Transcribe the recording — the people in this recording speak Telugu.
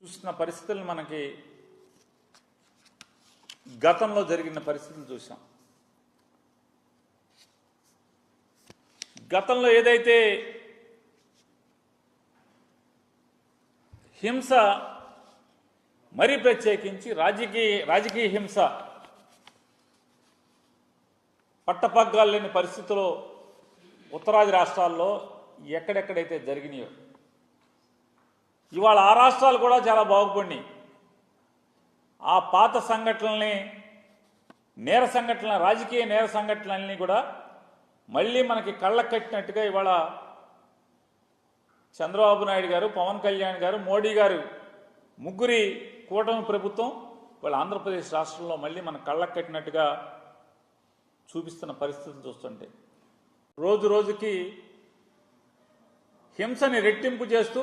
చూసిన పరిస్థితులను మనకి గతంలో జరిగిన పరిస్థితులు చూసాం. గతంలో ఏదైతే హింస, మరీ ప్రత్యేకించి రాజకీయ హింస పట్టపగ్గాలు లేని పరిస్థితుల్లో ఉత్తరాది రాష్ట్రాల్లో ఎక్కడెక్కడైతే జరిగినాయో ఇవాళ ఆ రాష్ట్రాలు కూడా చాలా బాగుపడినాయి. ఆ పాత సంఘటనల్ని, నేర సంఘటనల, రాజకీయ నేర సంఘటనలన్నీ కూడా మళ్ళీ మనకి కళ్ళకు కట్టినట్టుగా ఇవాళ చంద్రబాబు నాయుడు గారు, పవన్ కళ్యాణ్ గారు, మోడీ గారు ముగ్గురి కూటమి ప్రభుత్వం వాళ్ళ ఆంధ్రప్రదేశ్ రాష్ట్రంలో మళ్ళీ మన కళ్ళకు కట్టినట్టుగా చూపిస్తున్న పరిస్థితులు చూస్తుంటే రోజు రోజుకి హింసని రెట్టింపు చేస్తూ